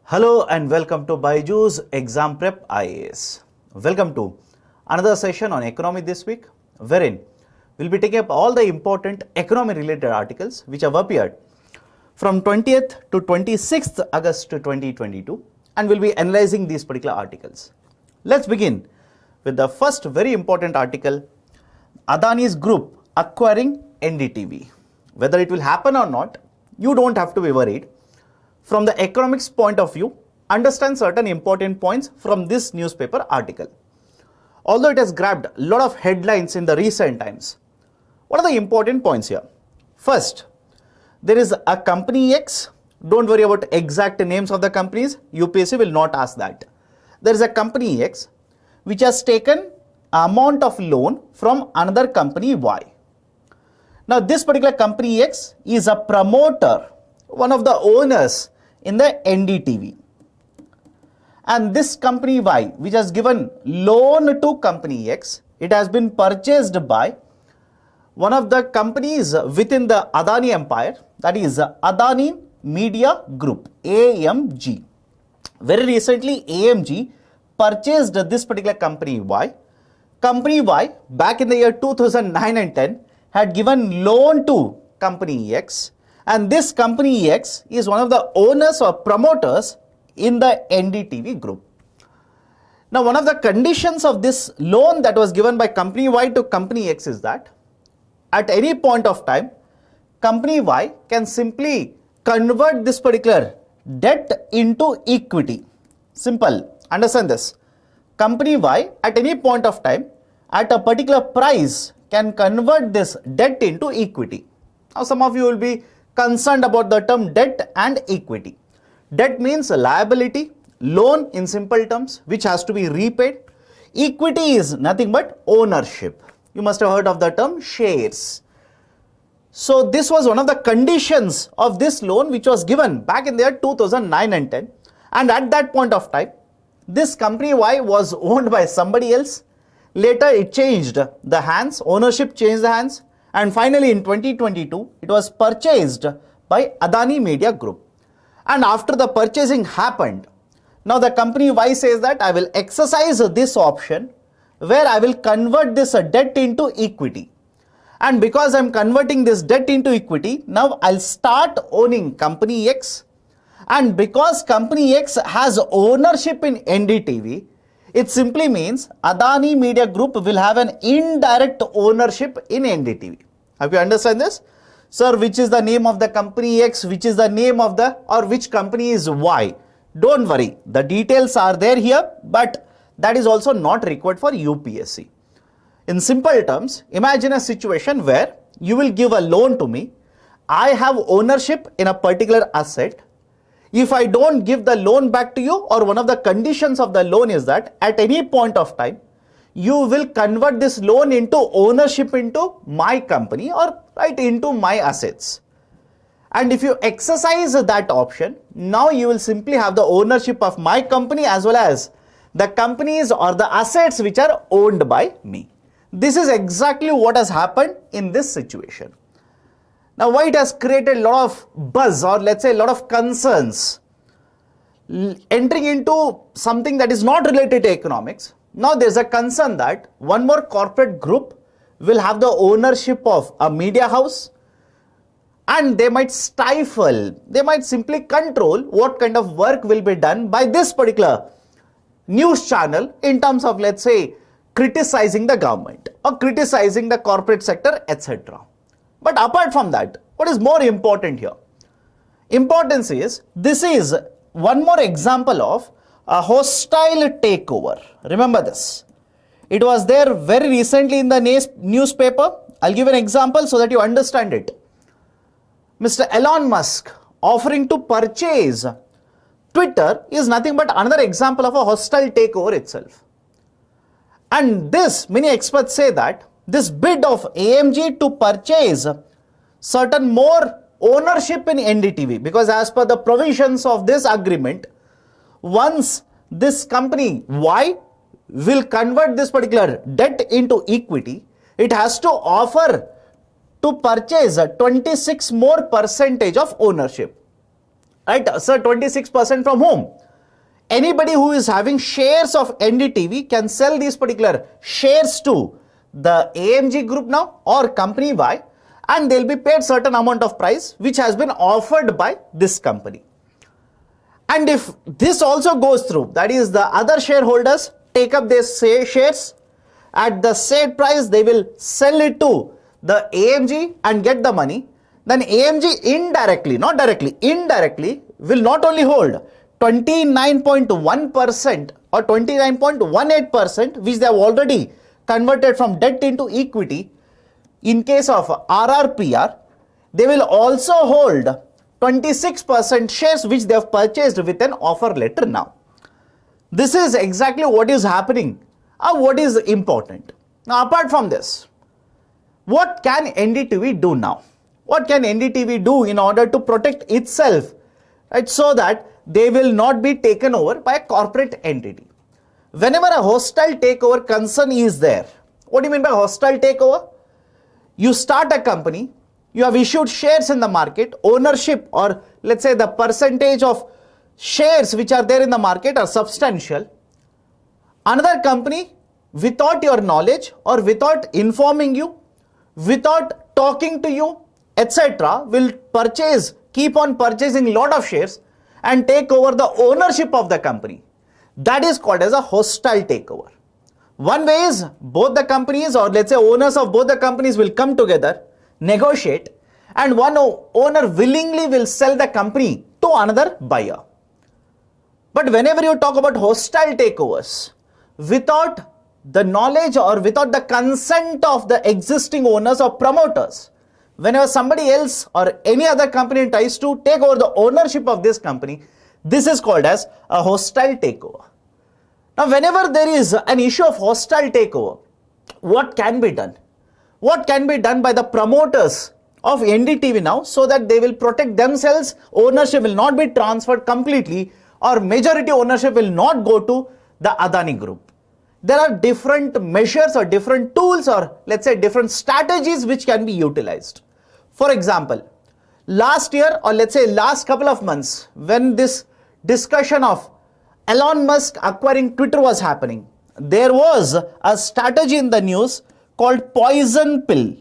Hello and welcome to BYJU'S Exam Prep IAS. Welcome to another session on economy this week, wherein we'll be taking up all the important economy related articles which have appeared from 20th to 26th August 2022, and we'll be analyzing these particular articles. Let's begin with the first very important article, Adani's group acquiring NDTV. Whether it will happen or not, you don't have to be worried. From the economics point of view, understand certain important points from this newspaper article. Although it has grabbed a lot of headlines in the recent times, what are the important points here? First, there is a company X. Don't worry about exact names of the companies. UPSC will not ask that. There is a company X which has taken amount of loan from another company Y. Now, this particular company X is a promoter, one of the owners in the NDTV. And this company Y, which has given loan to company X, it has been purchased by one of the companies within the Adani empire, that is Adani Media Group, AMG. Very recently, AMG purchased this particular company Y. Company Y, back in the year 2009 and 10, had given loan to company X. And this company X is one of the owners or promoters in the NDTV group. Now, one of the conditions of this loan that was given by company Y to company X is that at any point of time, company Y can simply convert this particular debt into equity. Simple. Understand this. Company Y at any point of time at a particular price can convert this debt into equity. Now, some of you will be concerned about the term debt and equity. Debt means a liability, loan in simple terms, which has to be repaid. Equity is nothing but ownership. You must have heard of the term shares. So this was one of the conditions of this loan which was given back in the year 2009 and 10. And at that point of time, this company Y was owned by somebody else. Later it changed the hands, ownership changed the hands. And finally, in 2022, it was purchased by Adani Media Group. And after the purchasing happened, now the company Y says that I will exercise this option where I will convert this debt into equity. And because I'm converting this debt into equity, now I'll start owning company X. And because company X has ownership in NDTV, it simply means Adani Media Group will have an indirect ownership in NDTV. Have you understand this? Sir, which is the name of the company X, which is the name of the, or which company is Y? Don't worry, the details are there here, but that is also not required for UPSC. In simple terms, imagine a situation where you will give a loan to me. I have ownership in a particular asset. If I don't give the loan back to you, or one of the conditions of the loan is that at any point of time, you will convert this loan into ownership into my company or right into my assets. And if you exercise that option, now you will simply have the ownership of my company as well as the companies or the assets which are owned by me. This is exactly what has happened in this situation. Now, why it has created a lot of buzz, or let's say a lot of concerns, entering into something that is not related to economics. Now, there's a concern that one more corporate group will have the ownership of a media house, and they might stifle, they might simply control what kind of work will be done by this particular news channel in terms of, let's say, criticizing the government or criticizing the corporate sector, etc. But apart from that, what is more important here? Importance is, this is one more example of a hostile takeover. Remember this. It was there very recently in the newspaper. I'll give an example so that you understand it. Mr. Elon Musk offering to purchase Twitter is nothing but another example of a hostile takeover itself. And this, many experts say that this bid of AMG to purchase certain more ownership in NDTV, because as per the provisions of this agreement, once this company Y will convert this particular debt into equity, it has to offer to purchase 26% more of ownership. Right? Sir, 26% from whom? Anybody who is having shares of NDTV can sell these particular shares to the AMG group now or company Y, and they'll be paid certain amount of price which has been offered by this company. And if this also goes through, that is the other shareholders take up their shares at the said price, they will sell it to the AMG and get the money, then AMG indirectly, not directly, indirectly will not only hold 29.1% or 29.18%, which they have already converted from debt into equity. In case of RRPR, they will also hold 26% shares which they have purchased with an offer letter now. This is exactly what is happening and what is important. Now, apart from this, what can NDTV do now? What can NDTV do in order to protect itself, right, so that they will not be taken over by a corporate entity? Whenever a hostile takeover concern is there, what do you mean by hostile takeover? You start a company, you have issued shares in the market, ownership or let's say the percentage of shares which are there in the market are substantial. Another company, without your knowledge or without informing you, without talking to you, etc., will keep on purchasing lot of shares and take over the ownership of the company. That is called as a hostile takeover. One way is both the companies or let's say owners of both the companies will come together, negotiate, and one owner willingly will sell the company to another buyer. But whenever you talk about hostile takeovers, without the knowledge or without the consent of the existing owners or promoters, whenever somebody else or any other company tries to take over the ownership of this company, this is called as a hostile takeover. Now, whenever there is an issue of hostile takeover, what can be done? What can be done by the promoters of NDTV now so that they will protect themselves? Ownership will not be transferred completely or majority ownership will not go to the Adani group. There are different measures or different tools or let's say different strategies which can be utilized. For example, last year or let's say last couple of months, when this discussion of Elon Musk acquiring Twitter was happening, there was a strategy in the news called poison pill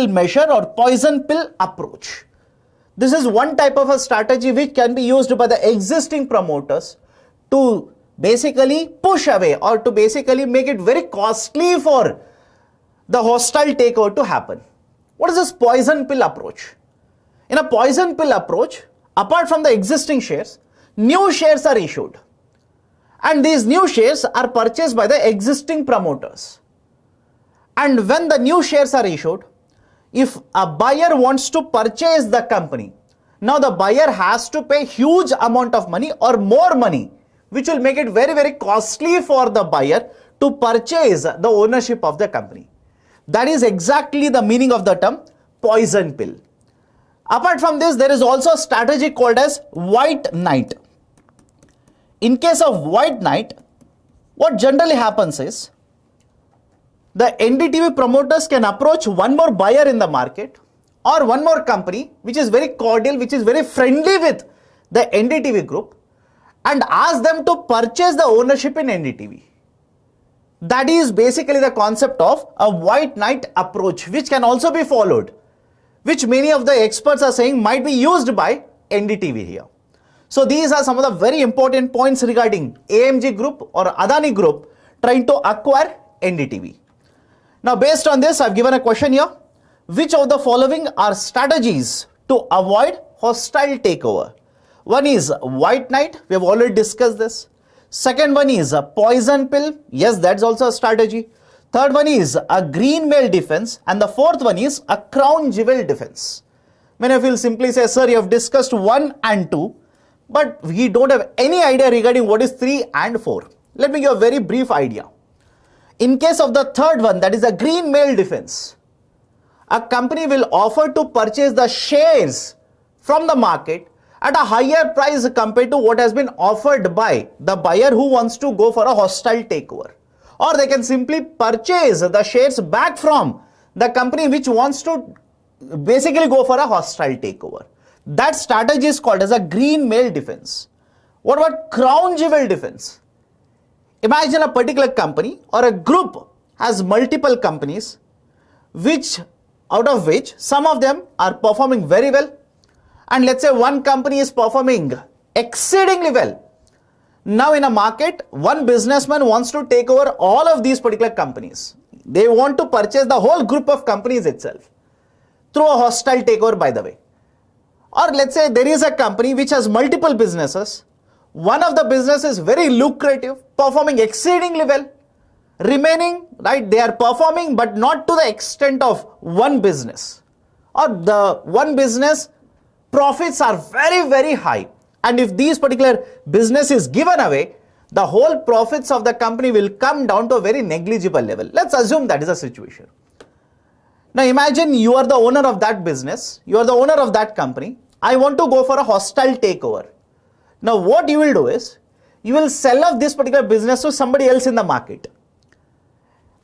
measure or poison pill approach. This is one type of a strategy which can be used by the existing promoters to basically push away or to basically make it very costly for the hostile takeover to happen. What is this poison pill approach? In a poison pill approach, apart from the existing shares, new shares are issued, and these new shares are purchased by the existing promoters. And when the new shares are issued, if a buyer wants to purchase the company, now the buyer has to pay huge amount of money or more money, which will make it very, very costly for the buyer to purchase the ownership of the company. That is exactly the meaning of the term poison pill. Apart from this, there is also a strategy called as white knight. In case of white knight, what generally happens is the NDTV promoters can approach one more buyer in the market or one more company which is very cordial, which is very friendly with the NDTV group, and ask them to purchase the ownership in NDTV. That is basically the concept of a white knight approach, which can also be followed, which many of the experts are saying might be used by NDTV here. So these are some of the very important points regarding AMG group or Adani group trying to acquire NDTV. Now, based on this, I've given a question here. Which of the following are strategies to avoid hostile takeover? One is white knight. We have already discussed this. Second one is a poison pill. Yes, that's also a strategy. Third one is a green mail defense. And the fourth one is a crown jewel defense. Many of you will simply say, sir, you have discussed 1 and 2, but we don't have any idea regarding what is 3 and 4. Let me give a very brief idea. In case of the third one, that is a green mail defense, a company will offer to purchase the shares from the market at a higher price compared to what has been offered by the buyer who wants to go for a hostile takeover. Or they can simply purchase the shares back from the company which wants to basically go for a hostile takeover. that strategy is called as a green mail defense. What about crown jewel defense? Imagine a particular company or a group has multiple companies, out of which some of them are performing very well, and let's say one company is performing exceedingly well. Now in a market, one businessman wants to take over all of these particular companies. They want to purchase the whole group of companies itself through a hostile takeover, by the way. Or let's say there is a company which has multiple businesses. One of the businesses is very lucrative, performing exceedingly well. Remaining, right, they are performing but not to the extent of one business. Or the one business profits are very, very high. And if these particular business is given away, the whole profits of the company will come down to a very negligible level. Let's assume that is a situation. Now imagine you are the owner of that business, you are the owner of that company. I want to go for a hostile takeover. Now what you will do is, you will sell off this particular business to somebody else in the market.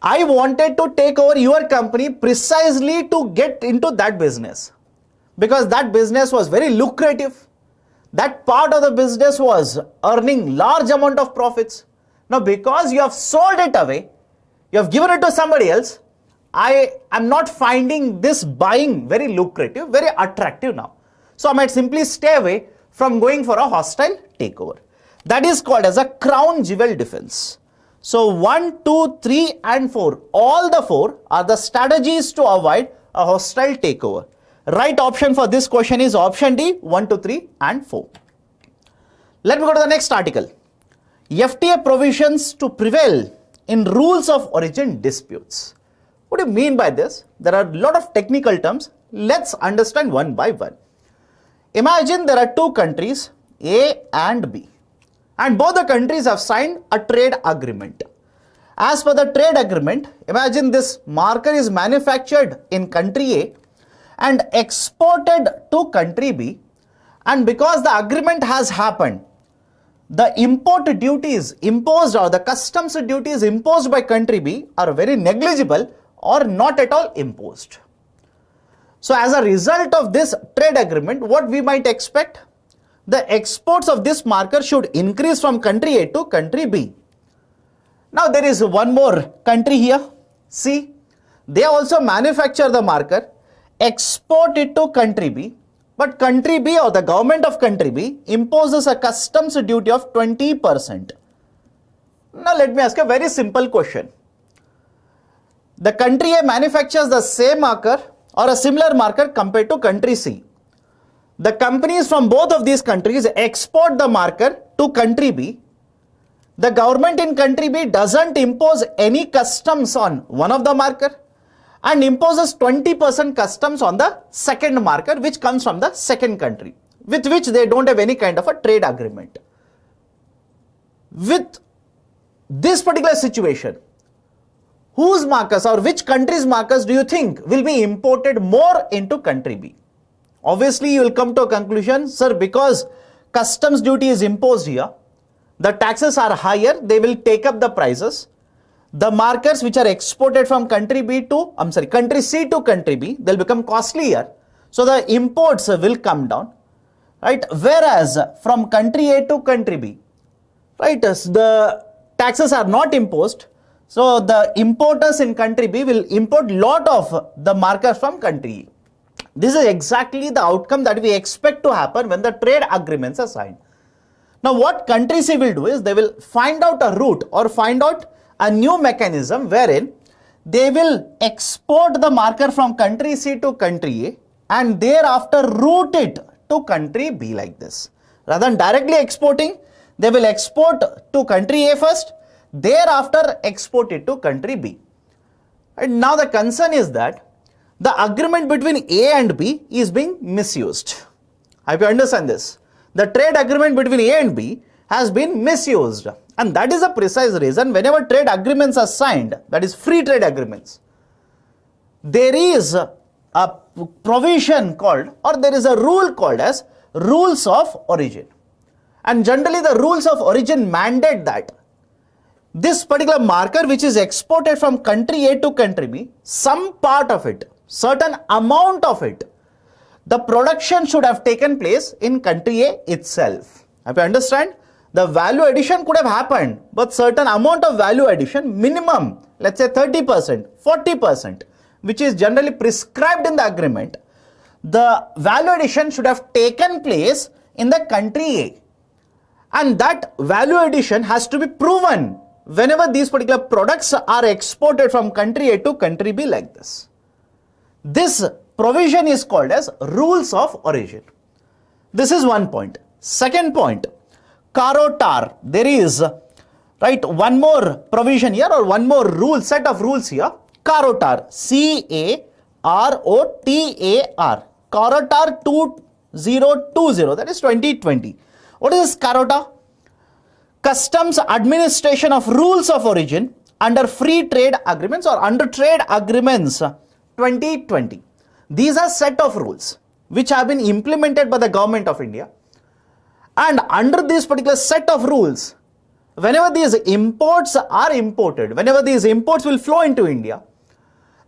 I wanted to take over your company precisely to get into that business, because that business was very lucrative. That part of the business was earning large amount of profits. Now because you have sold it away, you have given it to somebody else, I am not finding this buying very lucrative, very attractive now. So I might simply stay away from going for a hostile takeover. That is called as a crown jewel defense. So 1, 2, 3 and 4, all the 4 are the strategies to avoid a hostile takeover. Right option for this question is option D, 1, 2, 3 and 4. Let me go to the next article. FTA provisions to prevail in rules of origin disputes. What do you mean by this? There are a lot of technical terms. Let's understand one by one. Imagine there are two countries, A and B, and both the countries have signed a trade agreement. As per the trade agreement, imagine this marker is manufactured in country A and exported to country B, and because the agreement has happened, the import duties imposed or the customs duties imposed by country B are very negligible or not at all imposed. So as a result of this trade agreement, what we might expect? The exports of this marker should increase from country A to country B. Now there is one more country here, C. They also manufacture the marker, export it to country B, but country B or the government of country B imposes a customs duty of 20%. Now let me ask a very simple question. The country A manufactures the same marker or a similar marker compared to country C. The companies from both of these countries export the marker to country B. The government in country B doesn't impose any customs on one of the marker and imposes 20% customs on the second marker, which comes from the second country, with which they don't have any kind of a trade agreement. With this particular situation, whose markers or which country's markers do you think will be imported more into country B? Obviously, you will come to a conclusion, sir, because customs duty is imposed here, the taxes are higher, they will take up the prices. The markers which are exported from country C to country B, they'll become costlier. So the imports will come down, right? Whereas from country A to country B, right, the taxes are not imposed. So the importers in country B will import lot of the markers from country A. This is exactly the outcome that we expect to happen when the trade agreements are signed. Now what country C will do is they will find out a route or find out a new mechanism wherein they will export the marker from country C to country A and thereafter route it to country B like this. Rather than directly exporting, they will export to country A first, thereafter export it to country B. And now the concern is that the agreement between A and B is being misused. I hope you understand this. The trade agreement between A and B has been misused, and that is the precise reason whenever trade agreements are signed, that is free trade agreements, there is a provision called, or there is a rule called as rules of origin. And generally the rules of origin mandate that this particular marker which is exported from country A to country B, some part of it, certain amount of it, the production should have taken place in country A itself. Have you understand? The value addition could have happened, but certain amount of value addition, minimum, let's say 30%, 40%, which is generally prescribed in the agreement, the value addition should have taken place in the country A. And that value addition has to be proven whenever these particular products are exported from country A to country B like this. This provision is called as rules of origin. This is one point. Second point, carotar. There is, right, one more provision here or one more rule, set of rules here. Carotar, C-A-R-O-T-A-R. Carotar 2020, that is 2020. What is this carotar? Customs administration of rules of origin under free trade agreements or under trade agreements 2020. These are set of rules which have been implemented by the government of India. And under this particular set of rules, whenever these imports are imported, whenever these imports will flow into India,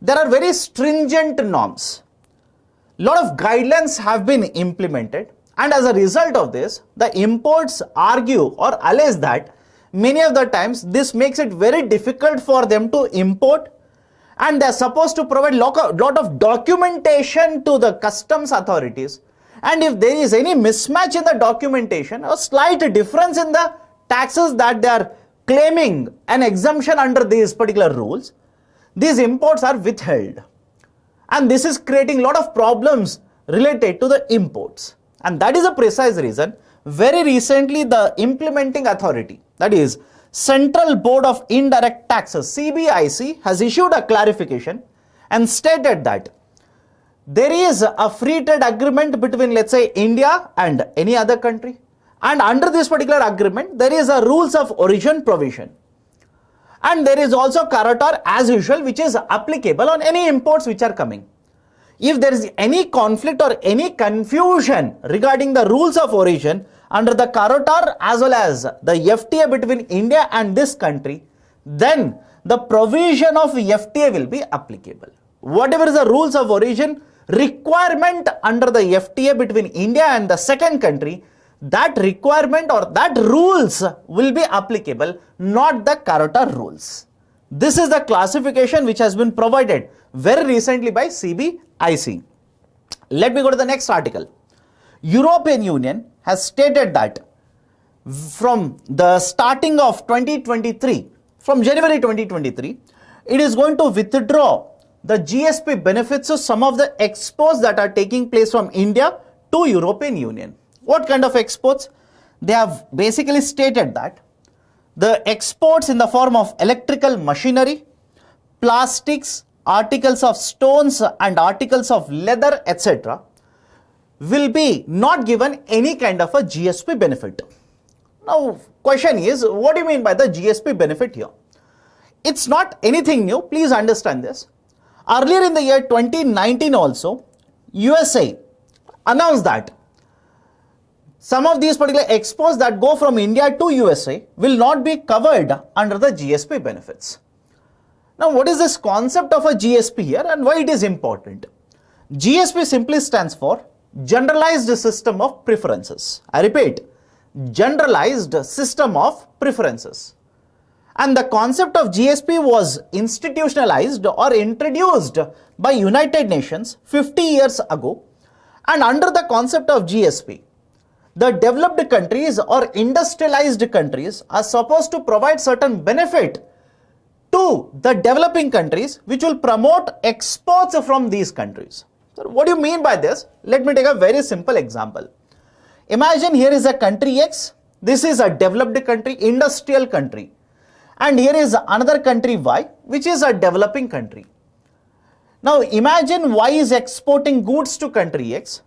there are very stringent norms. A lot of guidelines have been implemented, and as a result of this, the imports argue or allege that many of the times this makes it very difficult for them to import, and they are supposed to provide lot of documentation to the customs authorities. And if there is any mismatch in the documentation or slight difference in the taxes that they are claiming an exemption under these particular rules, these imports are withheld. And this is creating a lot of problems related to the imports. And that is a precise reason very recently the implementing authority, that is Central Board of Indirect Taxes, CBIC, has issued a clarification and stated that there is a free trade agreement between, let's say, India and any other country, and under this particular agreement there is a rules of origin provision, and there is also carotar as usual, which is applicable on any imports which are coming. If there is any conflict or any confusion regarding the rules of origin under the carotar as well as the FTA between India and this country, then the provision of FTA will be applicable. Whatever is the rules of origin requirement under the FTA between India and the second country, that requirement or that rules will be applicable, not the carotar rules. This is the classification which has been provided very recently by CBIC. Let me go to the next article. European Union has stated that from the starting of 2023, from January 2023, it is going to withdraw the GSP benefits of some of the exports that are taking place from India to European Union. What kind of exports? They have basically stated that the exports in the form of electrical machinery, plastics, articles of stones and articles of leather, etc. will be not given any kind of a GSP benefit. Now, question is, what do you mean by the GSP benefit here? It's not anything new, please understand this. Earlier in the year 2019 also, USA announced that some of these particular exports that go from India to USA will not be covered under the GSP benefits. Now, what is this concept of a GSP here and why it is important? GSP simply stands for Generalized System of Preferences. I repeat, Generalized System of Preferences. And the concept of GSP was institutionalized or introduced by United Nations 50 years ago. And under the concept of GSP, the developed countries or industrialized countries are supposed to provide certain benefit to the developing countries which will promote exports from these countries. So what do you mean by this? Let me take a very simple example. Imagine here is a country X. This is a developed country, industrial country. And here is another country Y, which is a developing country. Now imagine Y is exporting goods to country X,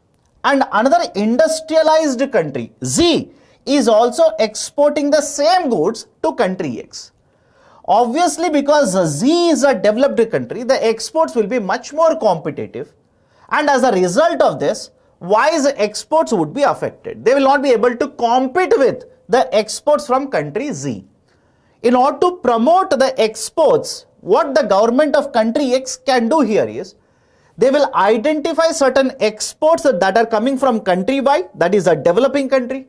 and another industrialized country Z is also exporting the same goods to country X. Obviously, because Z is a developed country, the exports will be much more competitive, and as a result of this, Y's exports would be affected. They will not be able to compete with the exports from country Z. In order to promote the exports, what the government of country X can do here is, They will identify certain exports that are coming from country Y, that is a developing country,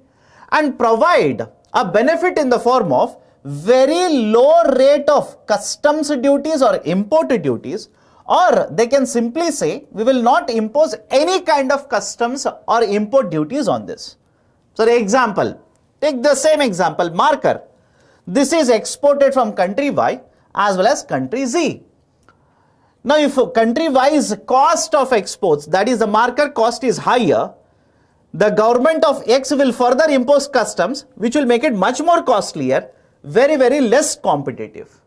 and provide a benefit in the form of very low rate of customs duties or import duties, or they can simply say we will not impose any kind of customs or import duties on this. So the example, take the same example, marker. This is exported from country Y as well as country Z. Now if country Y's cost of exports, that is the marker cost, is higher, the government of X will further impose customs which will make it much more costlier, very less competitive.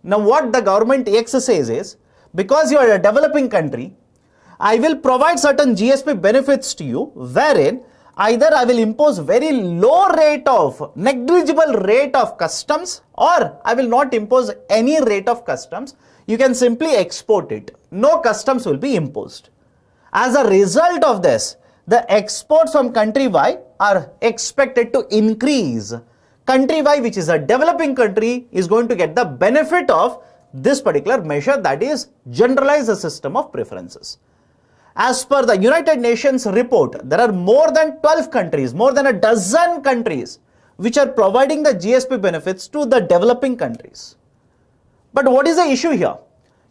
Now what the government X says is, because you are a developing country, I will provide certain GSP benefits to you, wherein either I will impose very low rate of, negligible rate of customs, or I will not impose any rate of customs. You can simply export it. No customs will be imposed. As a result of this, the exports from country Y are expected to increase. Country Y, which is a developing country, is going to get the benefit of this particular measure, that is generalize the system of preferences. As per the United Nations report, there are more than 12 countries, more than a dozen countries which are providing the GSP benefits to the developing countries. But what is the issue here?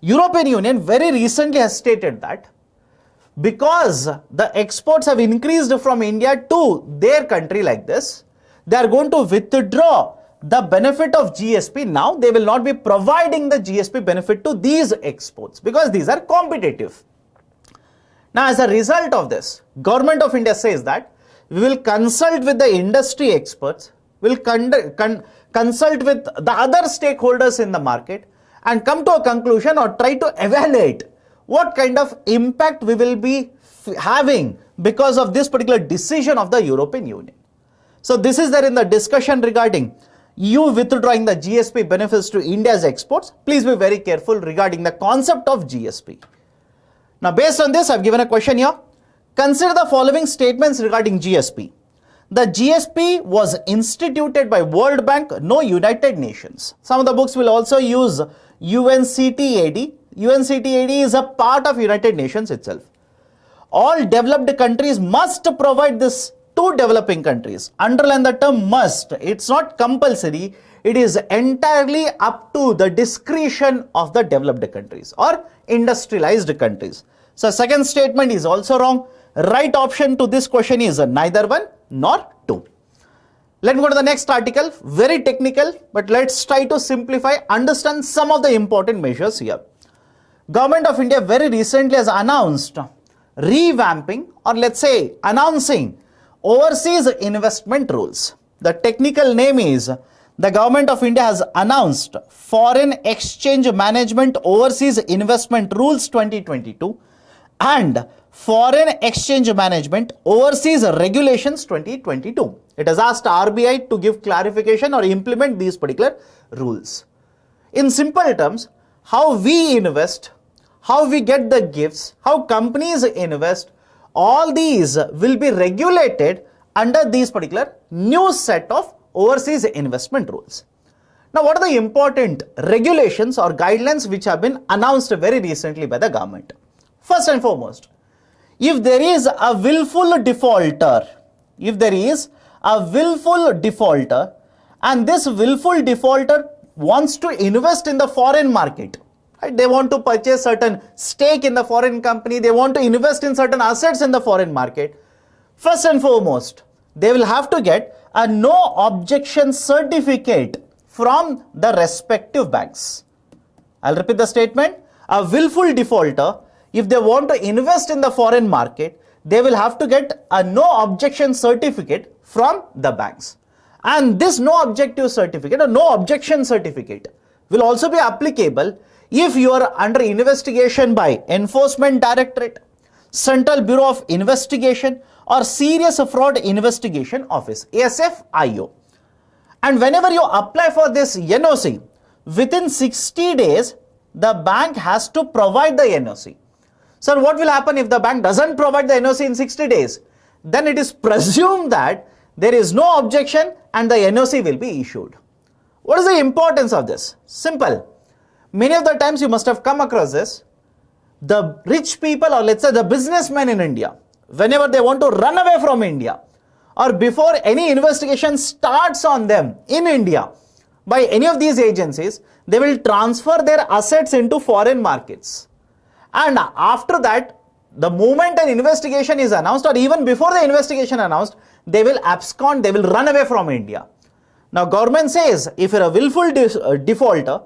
European Union very recently has stated that because the exports have increased from India to their country like this, they are going to withdraw the benefit of GSP. Now they will not be providing the GSP benefit to these exports because these are competitive. Now as a result of this, Government of India says that we will consult with the industry experts, will consult with the other stakeholders in the market and come to a conclusion or try to evaluate what kind of impact we will be having because of this particular decision of the European Union. So this is there in the discussion regarding EU withdrawing the GSP benefits to India's exports. Please be very careful regarding the concept of GSP. Now based on this, I have given a question here. Consider the following statements regarding GSP. The GSP was instituted by World Bank, no United Nations. Some of the books will also use UNCTAD. UNCTAD is a part of United Nations itself. All developed countries must provide this to developing countries. Underline the term must. It's not compulsory. It is entirely up to the discretion of the developed countries or industrialized countries. So second statement is also wrong. Right option to this question is neither one nor two. Let's go to the next article. Very technical, but let's try to simplify, understand some of the important measures here. Government of India very recently has announced revamping, or let's say announcing, overseas investment rules. The technical name is the Government of India has announced Foreign Exchange Management Overseas Investment Rules 2022 and Foreign Exchange Management Overseas Regulations 2022. It has asked RBI to give clarification or implement these particular rules. In simple terms, how we invest, how we get the gifts, how companies invest, all these will be regulated under these particular new set of overseas investment rules. Now, what are the important regulations or guidelines which have been announced very recently by the government? First and foremost, if there is a willful defaulter, and this willful defaulter wants to invest in the foreign market, right? They want to purchase certain stake in the foreign company, they want to invest in certain assets in the foreign market. First and foremost, they will have to get a no objection certificate from the respective banks. I'll repeat the statement. A willful defaulter, if they want to invest in the foreign market, they will have to get a no objection certificate from the banks. And this no objective certificate or no objection certificate will also be applicable if you are under investigation by Enforcement Directorate, Central Bureau of Investigation or Serious Fraud Investigation Office, SFIO. And whenever you apply for this NOC, within 60 days, the bank has to provide the NOC. So what will happen if the bank doesn't provide the NOC in 60 days? Then it is presumed that there is no objection and the NOC will be issued. What is the importance of this? Simple. Many of the times you must have come across this. the rich people, or let's say the businessmen in India, whenever they want to run away from India, or before any investigation starts on them in India by any of these agencies, they will transfer their assets into foreign markets. And after that, the moment an investigation is announced, or even before the investigation announced, they will abscond, they will run away from India. Now, government says if you're a willful defaulter,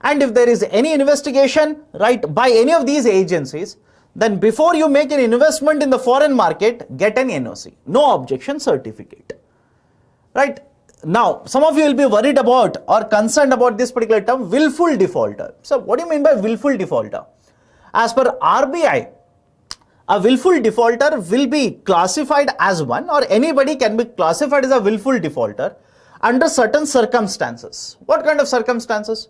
and if there is any investigation, right, by any of these agencies, then before you make an investment in the foreign market, get an NOC, no objection certificate. Right? Now, some of you will be worried about or concerned about this particular term, willful defaulter. So, what do you mean by willful defaulter? As per RBI, a willful defaulter will be classified as one, or anybody can be classified as a willful defaulter under certain circumstances. What kind of circumstances?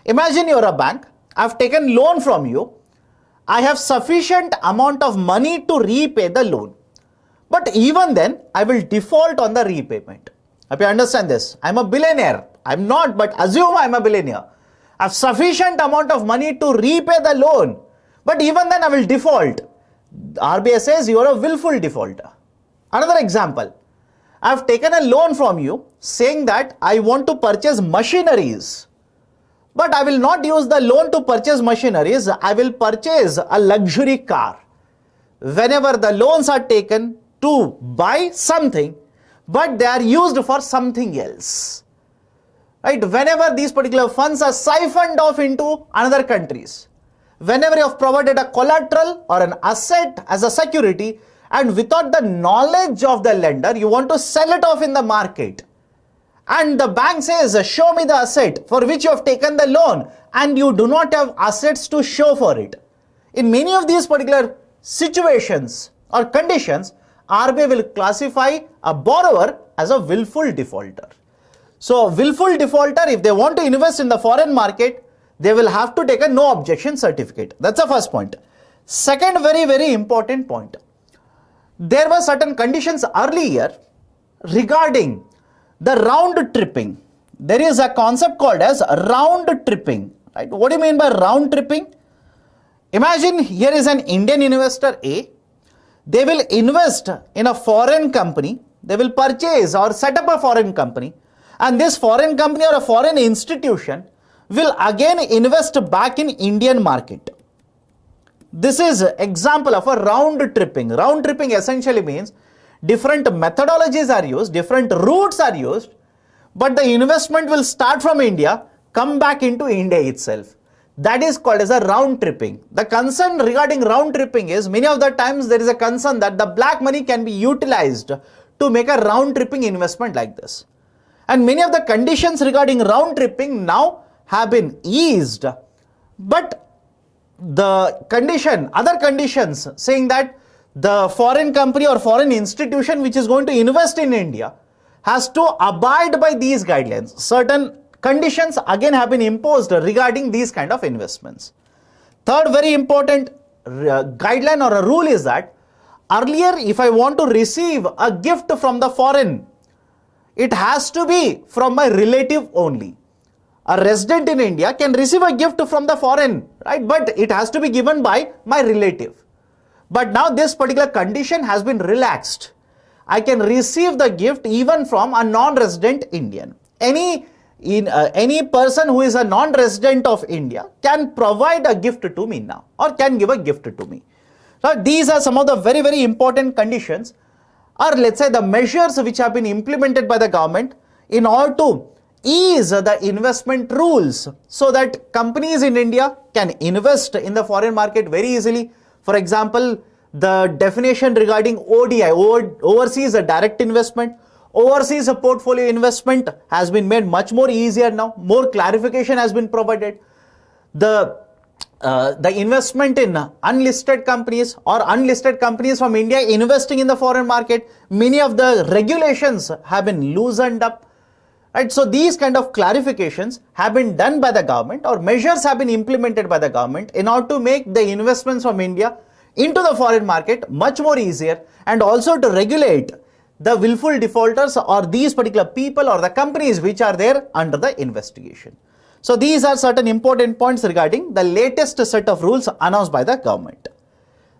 Imagine you're a bank, I've taken loan from you, I have sufficient amount of money to repay the loan. But even then, I will default on the repayment. Hope you understand this. I'm a billionaire. I'm not, but assume I'm a billionaire. I have sufficient amount of money to repay the loan. But even then, I will default. RBI says you are a willful defaulter. Another example. I have taken a loan from you saying that I want to purchase machineries. But I will not use the loan to purchase machineries. I will purchase a luxury car. Whenever the loans are taken to buy something, but they are used for something else. Right? Whenever these particular funds are siphoned off into another countries, whenever you have provided a collateral or an asset as a security, and without the knowledge of the lender, you want to sell it off in the market. And the bank says, show me the asset for which you have taken the loan, and you do not have assets to show for it. In many of these particular situations or conditions, RBI will classify a borrower as a willful defaulter. So, willful defaulter, if they want to invest in the foreign market, they will have to take a no objection certificate. That's the first point. Second, very important point. There were certain conditions earlier regarding the round tripping. There is a concept called as round tripping. Right? What do you mean by round tripping? Imagine here is an Indian investor A. They will invest in a foreign company. They will purchase or set up a foreign company. And this foreign company or a foreign institution will again invest back in Indian market. This is example of a round tripping. Round tripping essentially means different methodologies are used, different routes are used, but the investment will start from India, come back into India itself. That is called as a round tripping. The concern regarding round tripping is many of the times there is a concern that the black money can be utilized to make a round tripping investment like this. And many of the conditions regarding round tripping now have been eased, but the condition, other conditions saying that the foreign company or foreign institution which is going to invest in India has to abide by these guidelines. Certain conditions again have been imposed regarding these kind of investments. Third very important guideline or a rule is that earlier if I want to receive a gift from the foreign, it has to be from my relative only. A resident in India can receive a gift from the foreign, right? But it has to be given by my relative. But now this particular condition has been relaxed. I can receive the gift even from a non-resident Indian. Any person who is a non-resident of India can provide a gift to me now, or can give a gift to me. Now, these are some of the very important conditions, or let's say the measures which have been implemented by the government in order to ease the investment rules so that companies in India can invest in the foreign market very easily. For example, the definition regarding ODI, overseas direct investment, overseas portfolio investment has been made much more easier now. More clarification has been provided. The investment in unlisted companies or unlisted companies from India investing in the foreign market, many of the regulations have been loosened up. Right, so these kind of clarifications have been done by the government, or measures have been implemented by the government in order to make the investments from India into the foreign market much more easier, and also to regulate the willful defaulters or these particular people or the companies which are there under the investigation. So these are certain important points regarding the latest set of rules announced by the government.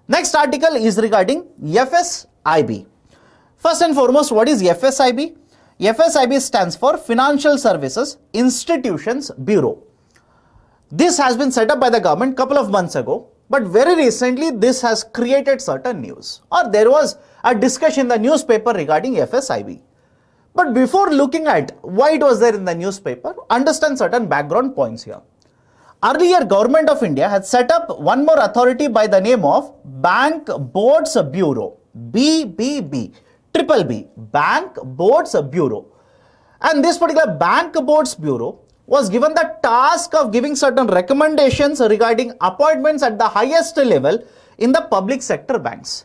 Next article is regarding FSIB. First and foremost, what is FSIB? FSIB stands for Financial Services Institutions Bureau. This has been set up by the government couple of months ago, but very recently this has created certain news, or there was a discussion in the newspaper regarding FSIB. But before looking at why it was there in the newspaper, understand certain background points here. Earlier, Government of India had set up one more authority by the name of Bank Boards Bureau, BBB, triple B, Bank Boards Bureau. And this particular Bank Boards Bureau was given the task of giving certain recommendations regarding appointments at the highest level in the public sector banks.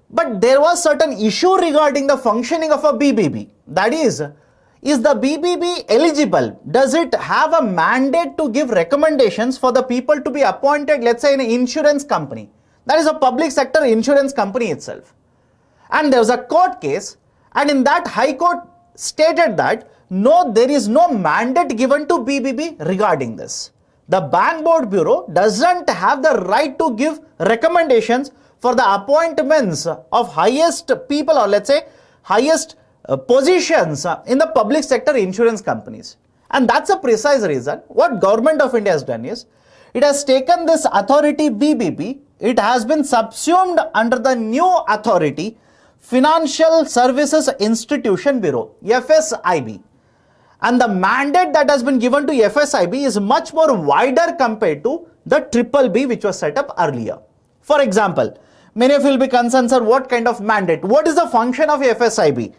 But there was certain issue regarding the functioning of a BBB. That is the BBB eligible? Does it have a mandate to give recommendations for the people to be appointed, let's say in an insurance company? That is a public sector insurance company itself. And there was a court case, and in that High Court stated that no, there is no mandate given to BBB regarding this. The Bank Board Bureau doesn't have the right to give recommendations for the appointments of highest people, or let's say highest positions in the public sector insurance companies. And that's a precise reason what Government of India has done is, it has taken this authority BBB, it has been subsumed under the new authority Financial Services Institution Bureau, FSIB. And the mandate that has been given to FSIB is much more wider compared to the triple B which was set up earlier. For example, many of you will be concerned, sir, what kind of mandate? What is the function of FSIB?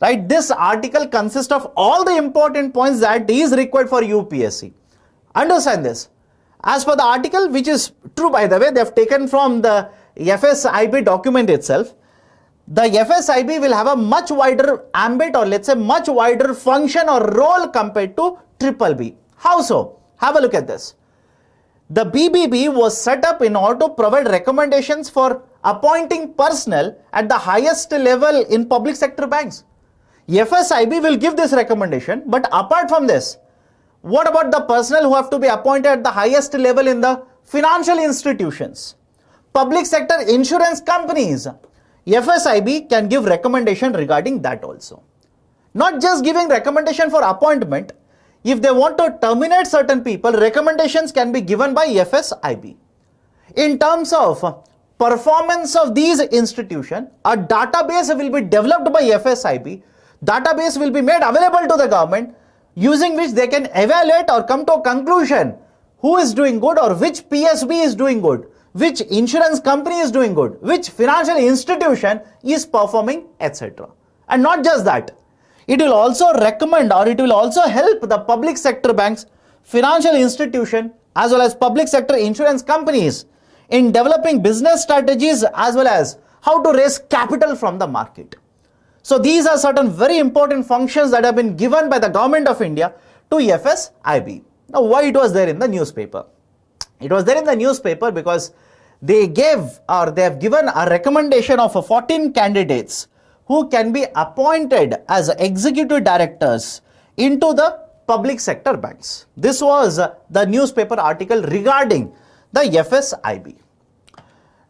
Right? This article consists of all the important points that is required for UPSC. Understand this. As per the article, which is true by the way, they have taken from the FSIB document itself. The FSIB will have a much wider ambit, or let's say much wider function or role compared to triple B. How so? Have a look at this. The BBB was set up in order to provide recommendations for appointing personnel at the highest level in public sector banks. FSIB will give this recommendation, but apart from this, what about the personnel who have to be appointed at the highest level in the financial institutions, public sector insurance companies? FSIB can give recommendation regarding that also. Not just giving recommendation for appointment, if they want to terminate certain people, recommendations can be given by FSIB. In terms of performance of these institutions, a database will be developed by FSIB. Database will be made available to the government, using which they can evaluate or come to a conclusion who is doing good, or which PSB is doing good, which insurance company is doing good, which financial institution is performing, etc. And not just that, it will also recommend, or it will also help the public sector banks, financial institution, as well as public sector insurance companies in developing business strategies as well as how to raise capital from the market. So these are certain very important functions that have been given by the Government of India to FSIB. Now, why it was there in the newspaper? It was there in the newspaper because they have given a recommendation of 14 candidates who can be appointed as executive directors into the public sector banks. This was the newspaper article regarding the FSIB.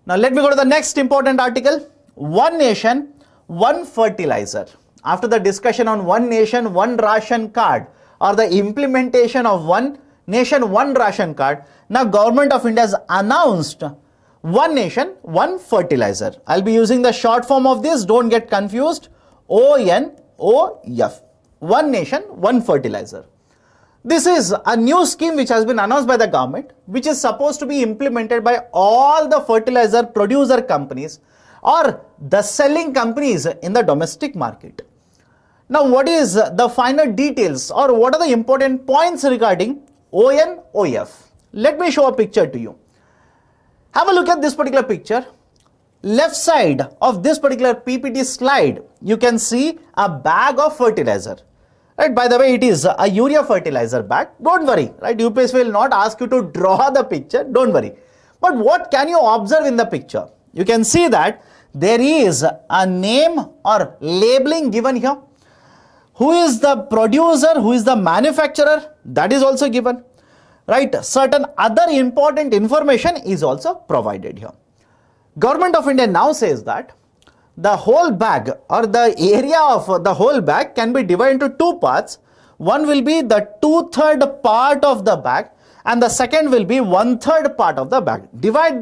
Now let me go to the next important article. One nation, one fertilizer. After the discussion on one nation, one ration card, or the implementation of one nation, one ration card, now Government of India has announced one nation, one fertilizer. I'll be using the short form of this, don't get confused. ONOF. One nation, one fertilizer. This is a new scheme which has been announced by the government, which is supposed to be implemented by all the fertilizer producer companies or the selling companies in the domestic market. Now, what is the finer details, or what are the important points regarding ONOF? Let me show a picture to you. Have a look at this particular picture. Left side of this particular PPT slide, you can see a bag of fertilizer. Right, by the way, it is a urea fertilizer bag. Don't worry, right? UPSC will not ask you to draw the picture. Don't worry. But what can you observe in the picture? You can see that there is a name or labeling given here. Who is the producer? Who is the manufacturer? That is also given. Right? Certain other important information is also provided here. Government of India now says that the whole bag or the area of the whole bag can be divided into two parts. One will be the 2/3 part of the bag and the second will be 1/3 part of the bag. Divide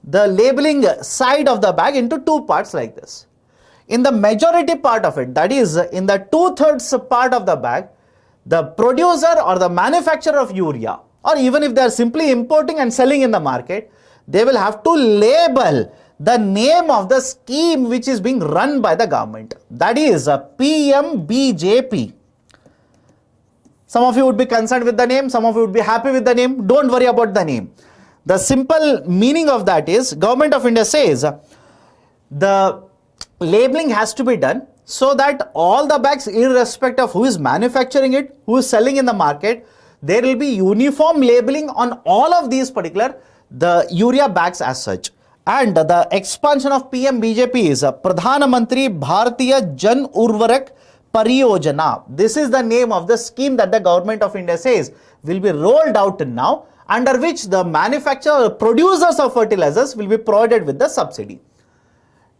the labeling side of the bag into two parts like this. In the majority part of it, that is in the 2/3 part of the bag, the producer or the manufacturer of urea, or even if they are simply importing and selling in the market, they will have to label the name of the scheme which is being run by the government. That is a PMBJP. Some of you would be concerned with the name, some of you would be happy with the name. Don't worry about the name. The simple meaning of that is, Government of India says the labeling has to be done so that all the bags, irrespective of who is manufacturing it, who is selling in the market, there will be uniform labeling on all of these particular the urea bags as such. And the expansion of PMBJP is Pradhan Mantri Bharatiya Jan Urvarak Pariyojana. This is the name of the scheme that the Government of India says will be rolled out now, under which the manufacturer, producers of fertilizers will be provided with the subsidy.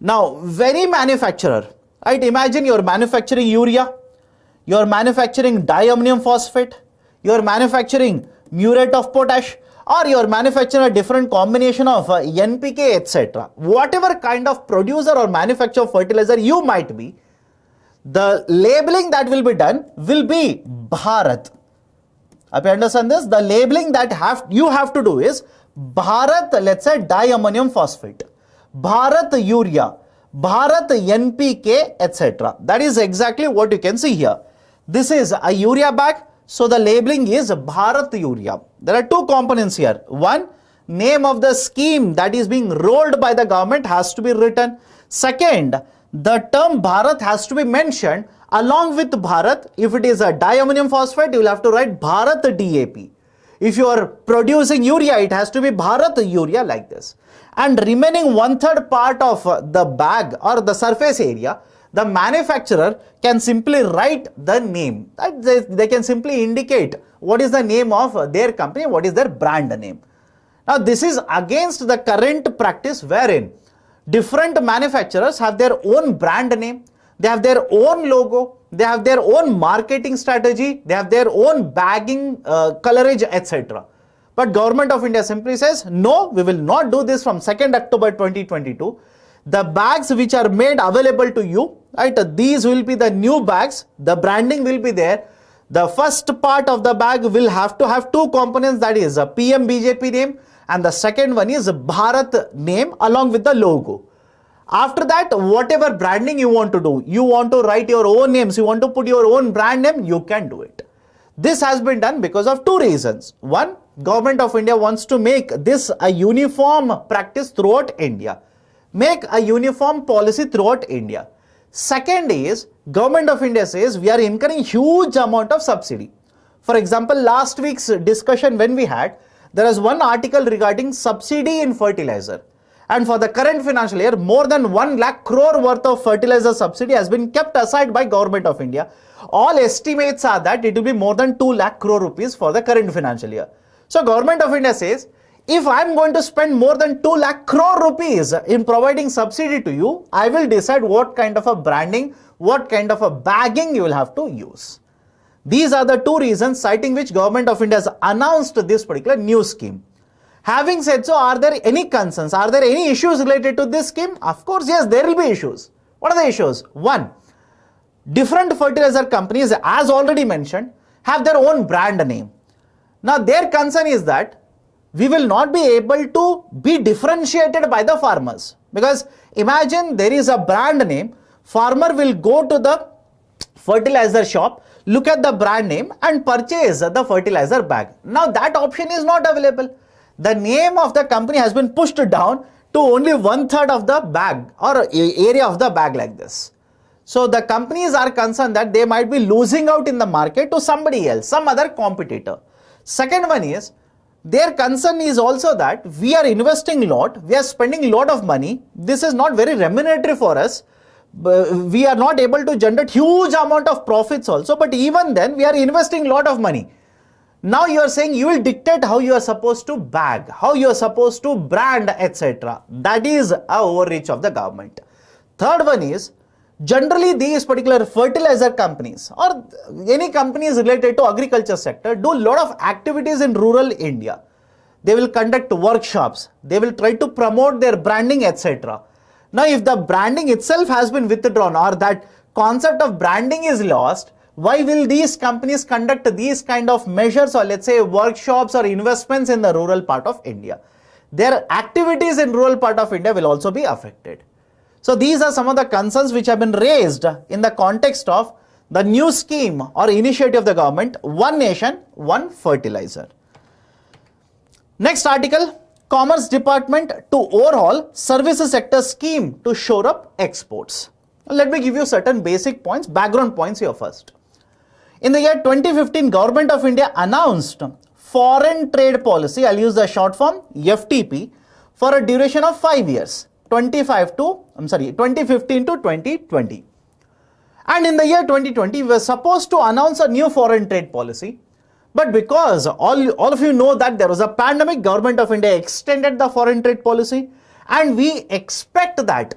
Now, very manufacturer, right? Imagine you're manufacturing urea, you're manufacturing diammonium phosphate, you're manufacturing muriate of potash, or you're manufacturing a different combination of NPK, etc. Whatever kind of producer or manufacturer of fertilizer you might be, the labeling that will be done will be Bharat. If you understand this, the labeling that you have to do is Bharat, let's say diammonium phosphate, Bharat urea, Bharat NPK, etc. That is exactly what you can see here. This is a urea bag, so the labeling is Bharat urea. There are two components here. One, name of the scheme that is being rolled by the government has to be written. Second, the term Bharat has to be mentioned along with Bharat. If it is a diammonium phosphate, you will have to write Bharat DAP. If you are producing urea, it has to be Bharat urea like this. And remaining 1/3 part of the bag or the surface area, the manufacturer can simply write the name. They can simply indicate what is the name of their company, what is their brand name. Now, this is against the current practice wherein different manufacturers have their own brand name, they have their own logo, they have their own marketing strategy, they have their own bagging, colorage, etc. But Government of India simply says, no, we will not do this from 2nd October 2022. The bags which are made available to you, right, these will be the new bags, the branding will be there. The first part of the bag will have to have two components, that is a PMBJP name, and the second one is Bharat name along with the logo. After that, whatever branding you want to do, you want to write your own names, you want to put your own brand name, you can do it. This has been done because of two reasons. One, Government of India wants to make this a uniform practice throughout India. Make a uniform policy throughout India. Second is, Government of India says we are incurring huge amount of subsidy. For example, last week's discussion when we had, there was one article regarding subsidy in fertilizer. And for the current financial year, more than 1 lakh crore worth of fertilizer subsidy has been kept aside by Government of India. All estimates are that it will be more than 2 lakh crore rupees for the current financial year. So Government of India says, if I am going to spend more than 2 lakh crore rupees in providing subsidy to you, I will decide what kind of a branding, what kind of a bagging you will have to use. These are the two reasons citing which Government of India has announced this particular new scheme. Having said so, are there any concerns? Are there any issues related to this scheme? Of course, yes, there will be issues. What are the issues? One, different fertilizer companies, as already mentioned, have their own brand name. Now, their concern is that we will not be able to be differentiated by the farmers. Because imagine there is a brand name, farmer will go to the fertilizer shop, look at the brand name and purchase the fertilizer bag. Now, that option is not available. The name of the company has been pushed down to only 1/3 of the bag or area of the bag like this. So the companies are concerned that they might be losing out in the market to somebody else, some other competitor. Second one is, their concern is also that we are investing a lot, we are spending a lot of money. This is not very remunerative for us. we are not able to generate huge amount of profits also, but even then we are investing a lot of money. Now you are saying you will dictate how you are supposed to bag, how you are supposed to brand, etc. That is a overreach of the government. Third one is, generally these particular fertilizer companies or any companies related to agriculture sector do a lot of activities in rural India. They will conduct workshops, they will try to promote their branding, etc. Now if the branding itself has been withdrawn or that concept of branding is lost, why will these companies conduct these kind of measures or let's say workshops or investments in the rural part of India? Their activities in rural part of India will also be affected. So these are some of the concerns which have been raised in the context of the new scheme or initiative of the government, One Nation, One Fertilizer. Next article, Commerce Department to overhaul services sector scheme to shore up exports. Let me give you certain basic points, background points here first. In the year 2015, Government of India announced Foreign Trade Policy, I'll use the short form FTP, for a duration of 5 years, 2015 to 2020. And in the year 2020, we were supposed to announce a new foreign trade policy. But because all of you know that there was a pandemic, Government of India extended the foreign trade policy, and we expect that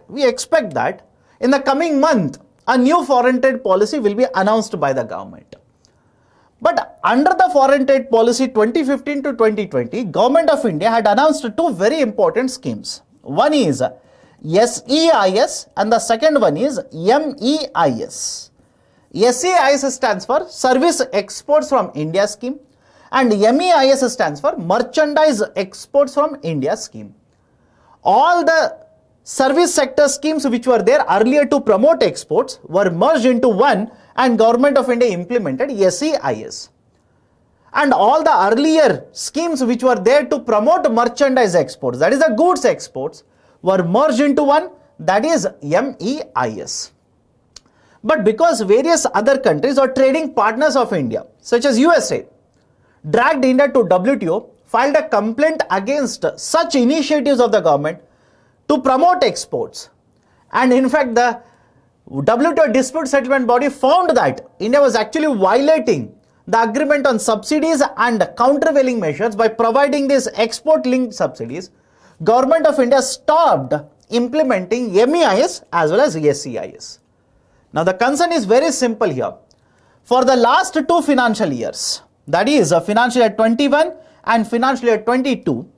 in the coming month, a new foreign trade policy will be announced by the government. But under the foreign trade policy 2015 to 2020, Government of India had announced two very important schemes. One is SEIS and the second one is MEIS. SEIS stands for Service Exports from India scheme and MEIS stands for Merchandise Exports from India scheme. All the service sector schemes which were there earlier to promote exports were merged into one and Government of India implemented SEIS. And all the earlier schemes which were there to promote merchandise exports, that is the goods exports, were merged into one, that is MEIS. But because various other countries or trading partners of India, such as USA, dragged India to WTO, filed a complaint against such initiatives of the government to promote exports. And in fact, the WTO dispute settlement body found that India was actually violating the agreement on subsidies and countervailing measures by providing these export-linked subsidies. Government of India stopped implementing MEIS as well as SEIS. Now the concern is very simple here. For the last two financial years, that is financial year 21 and financial year 22,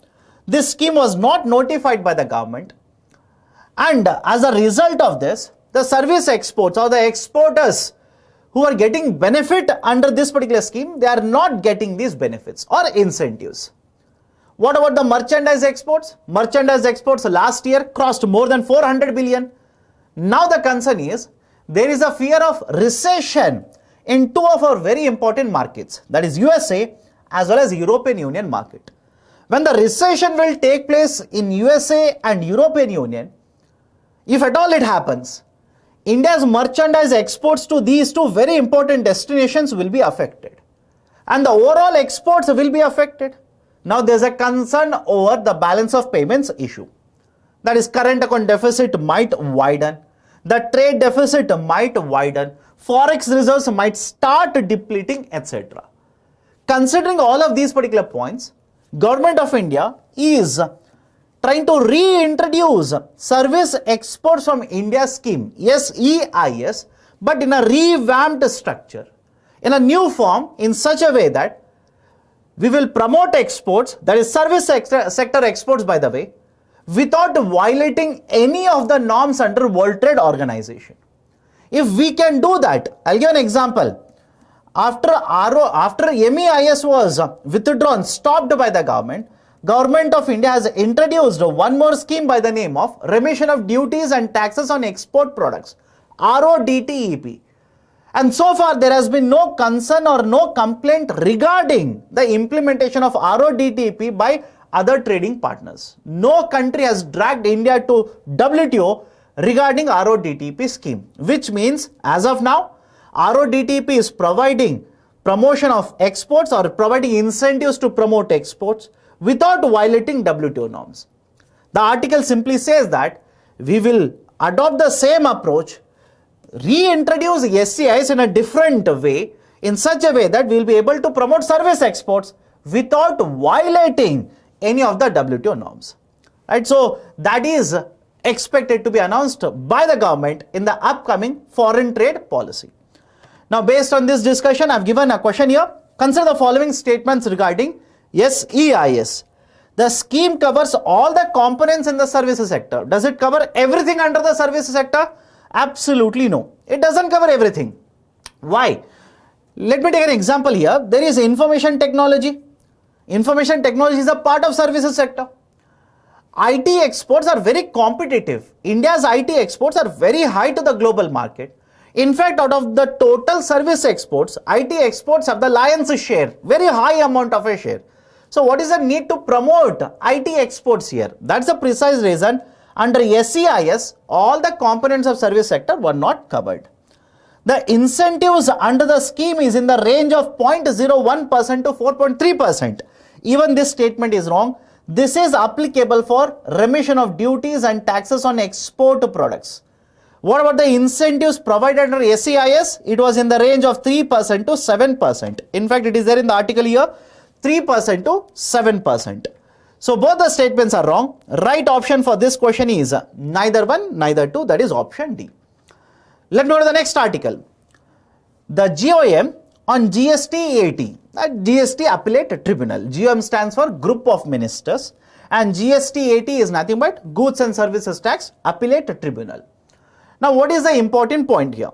this scheme was not notified by the government, and as a result of this, the service exports or the exporters who are getting benefit under this particular scheme, they are not getting these benefits or incentives. What about the merchandise exports? Merchandise exports last year crossed more than 400 billion. Now the concern is there is a fear of recession in two of our very important markets, that is USA as well as European Union market. When the recession will take place in USA and European Union, if at all it happens, India's merchandise exports to these two very important destinations will be affected and the overall exports will be affected. Now there's a concern over the balance of payments issue. That is, current account deficit might widen, the trade deficit might widen, forex reserves might start depleting, etc. Considering all of these particular points, Government of India is trying to reintroduce service exports from India scheme, SEIS, but in a revamped structure, in a new form, in such a way that we will promote exports, that is service sector exports by the way, without violating any of the norms under World Trade Organization. If we can do that, I'll give an example. After MEIS was withdrawn, stopped by the government, Government of India has introduced one more scheme by the name of Remission of Duties and Taxes on Export Products, RODTEP. And so far there has been no concern or no complaint regarding the implementation of RODTEP by other trading partners. No country has dragged India to WTO regarding RODTEP scheme, which means as of now, RODTEP is providing promotion of exports or providing incentives to promote exports without violating WTO norms. The article simply says that we will adopt the same approach reintroduce SCIs in a different way, in such a way that we will be able to promote service exports without violating any of the WTO norms. Right? So that is expected to be announced by the government in the upcoming foreign trade policy. Now, based on this discussion, I have given a question here. Consider the following statements regarding SEIS. The scheme covers all the components in the services sector. Does it cover everything under the services sector? Absolutely no. It doesn't cover everything. Why? Let me take an example here. There is information technology. Information technology is a part of services sector. IT exports are very competitive. India's IT exports are very high to the global market. In fact, out of the total service exports, IT exports have the lion's share, very high amount of a share. So what is the need to promote IT exports here? That's the precise reason under SEIS, all the components of service sector were not covered. The incentives under the scheme is in the range of 0.01% to 4.3%. Even this statement is wrong. This is applicable for remission of duties and taxes on export products. What about the incentives provided under SEIS? It was in the range of 3% to 7%. In fact, it is there in the article here, 3% to 7%. So both the statements are wrong. Right option for this question is neither one, neither two. That is option D. Let's go to the next article. The GOM on GST-AT, GST Appellate Tribunal. GOM stands for Group of Ministers and GST-AT is nothing but Goods and Services Tax Appellate Tribunal. Now, what is the important point here?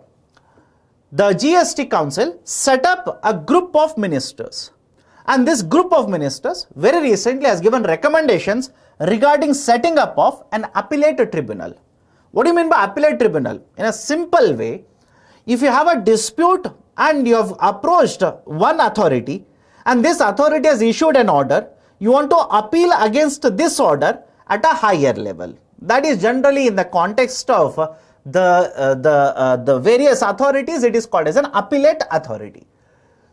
The GST Council set up a group of ministers, and this group of ministers very recently has given recommendations regarding setting up of an appellate tribunal. What do you mean by appellate tribunal? In a simple way, if you have a dispute and you have approached one authority and this authority has issued an order, you want to appeal against this order at a higher level. That is generally in the context of the various authorities, it is called as an appellate authority.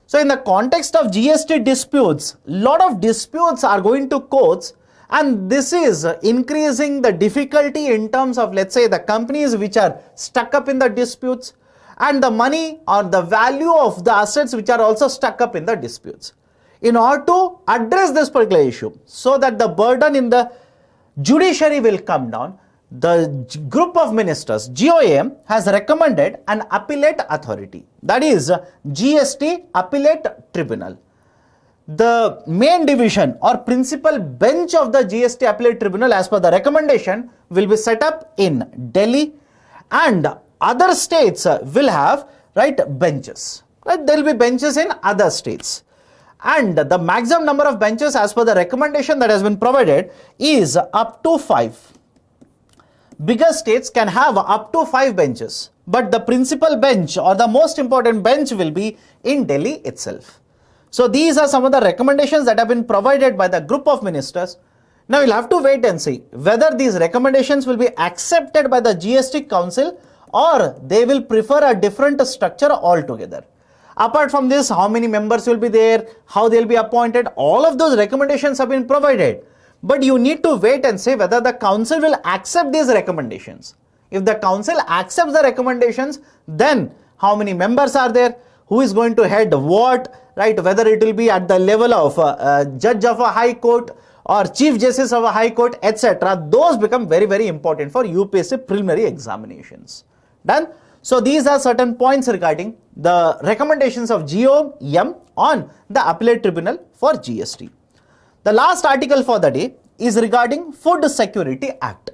So in the context of GST disputes, lot of disputes are going to courts, and this is increasing the difficulty in terms of, let's say, the companies which are stuck up in the disputes and the money or the value of the assets which are also stuck up in the disputes. In order to address this particular issue so that the burden in the judiciary will come down, the group of ministers, GOM, has recommended an appellate authority, that is GST Appellate Tribunal. The main division or principal bench of the GST Appellate Tribunal, as per the recommendation, will be set up in Delhi, and other states will have benches. There will be benches in other states. And the maximum number of benches as per the recommendation that has been provided is up to 5. Bigger states can have up to 5 benches, but the principal bench or the most important bench will be in Delhi itself. So these are some of the recommendations that have been provided by the group of ministers. Now we'll have to wait and see whether these recommendations will be accepted by the GST Council or they will prefer a different structure altogether. Apart from this, how many members will be there, how they will be appointed, all of those recommendations have been provided. But you need to wait and see whether the council will accept these recommendations. If the council accepts the recommendations, then how many members are there, who is going to head what, whether it will be at the level of a judge of a high court or chief justice of a high court, etc. Those become very, very important for UPSC preliminary examinations. Done? So these are certain points regarding the recommendations of GOM on the appellate tribunal for GST. The last article for the day is regarding Food Security Act.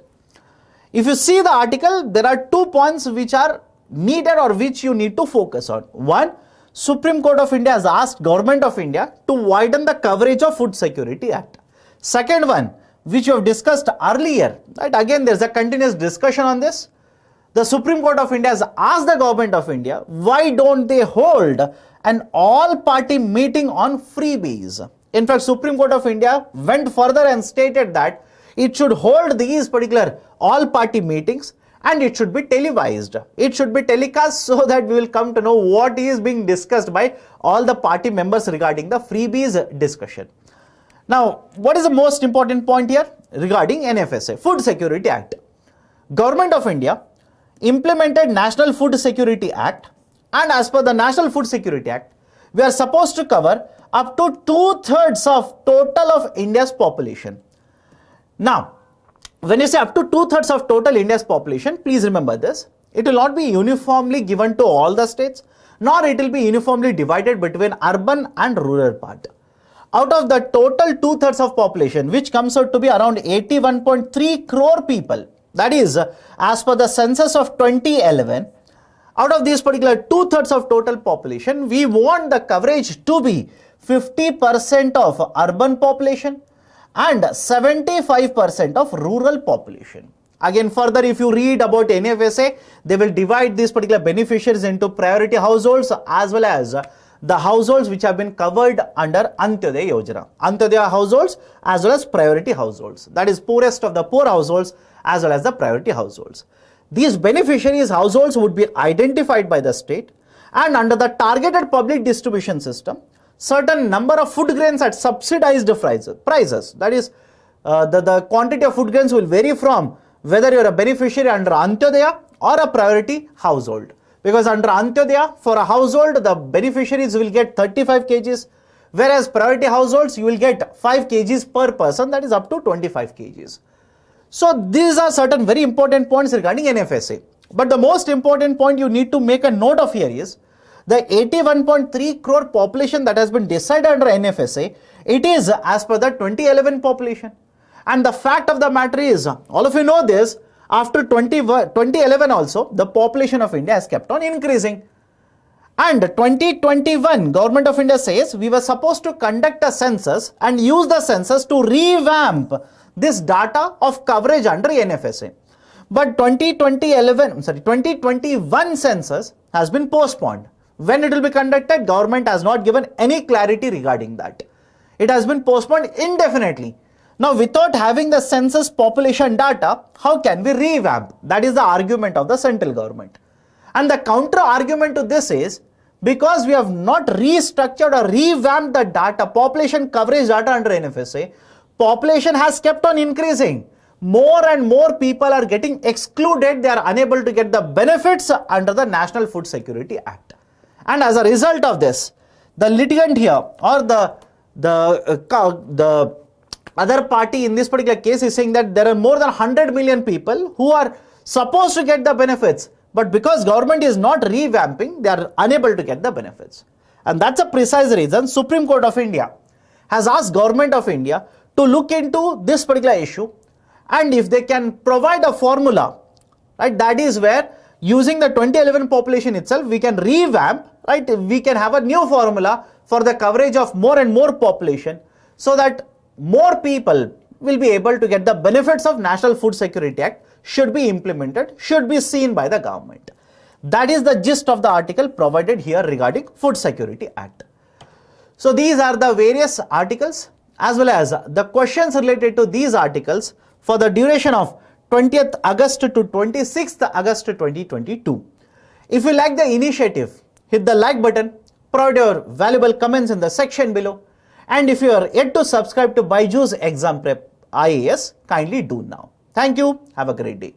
If you see the article, there are 2 points which are needed or which you need to focus on. One, Supreme Court of India has asked Government of India to widen the coverage of Food Security Act. Second one, which we have discussed earlier, again there is a continuous discussion on this. The Supreme Court of India has asked the Government of India, why don't they hold an all-party meeting on freebies? In fact, Supreme Court of India went further and stated that it should hold these particular all-party meetings and it should be televised. It should be telecast so that we will come to know what is being discussed by all the party members regarding the freebies discussion. Now, what is the most important point here regarding NFSA, Food Security Act? Government of India implemented National Food Security Act, and as per the National Food Security Act, we are supposed to cover up to 2/3 of total of India's population. Now, when you say up to 2/3 of total India's population, please remember this. It will not be uniformly given to all the states, nor it will be uniformly divided between urban and rural part. Out of the total 2/3 of population, which comes out to be around 81.3 crore people, that is, as per the census of 2011, out of these particular 2/3 of total population, we want the coverage to be 50% of urban population and 75% of rural population. Again, further, if you read about NFSA, they will divide these particular beneficiaries into priority households as well as the households which have been covered under Antyodaya Yojana. Antyodaya households as well as priority households. That is poorest of the poor households as well as the priority households. These beneficiaries households would be identified by the state, and under the targeted public distribution system, certain number of food grains at subsidized prices. That is, the quantity of food grains will vary from whether you are a beneficiary under Antyodaya or a priority household. Because under Antyodaya, for a household, the beneficiaries will get 35 kgs, whereas priority households, you will get 5 kgs per person, that is up to 25 kgs. So these are certain very important points regarding NFSA. But the most important point you need to make a note of here is the 81.3 crore population that has been decided under NFSA, it is as per the 2011 population. And the fact of the matter is, all of you know this, after 2011 also, the population of India has kept on increasing. And 2021, Government of India says we were supposed to conduct a census and use the census to revamp this data of coverage under NFSA. But 2021 census has been postponed. When it will be conducted, government has not given any clarity regarding that. It has been postponed indefinitely. Now, without having the census population data, how can we revamp? That is the argument of the central government. And the counter argument to this is, because we have not restructured or revamped the data, population coverage data under NFSA, population has kept on increasing. More and more people are getting excluded. They are unable to get the benefits under the National Food Security Act. And as a result of this, the litigant here or the other party in this particular case is saying that there are more than 100 million people who are supposed to get the benefits, but because government is not revamping, they are unable to get the benefits. And that's a precise reason Supreme Court of India has asked Government of India to look into this particular issue, and if they can provide a formula, right, that is where using the 2011 population itself, we can revamp, right, we can have a new formula for the coverage of more and more population so that more people will be able to get the benefits of National Food Security Act, should be implemented, should be seen by the government. That is the gist of the article provided here regarding Food Security Act. So these are the various articles as well as the questions related to these articles for the duration of 20th August to 26th August 2022. If you like the initiative, hit the like button, provide your valuable comments in the section below. And if you are yet to subscribe to BYJU'S Exam Prep IAS, kindly do now. Thank you. Have a great day.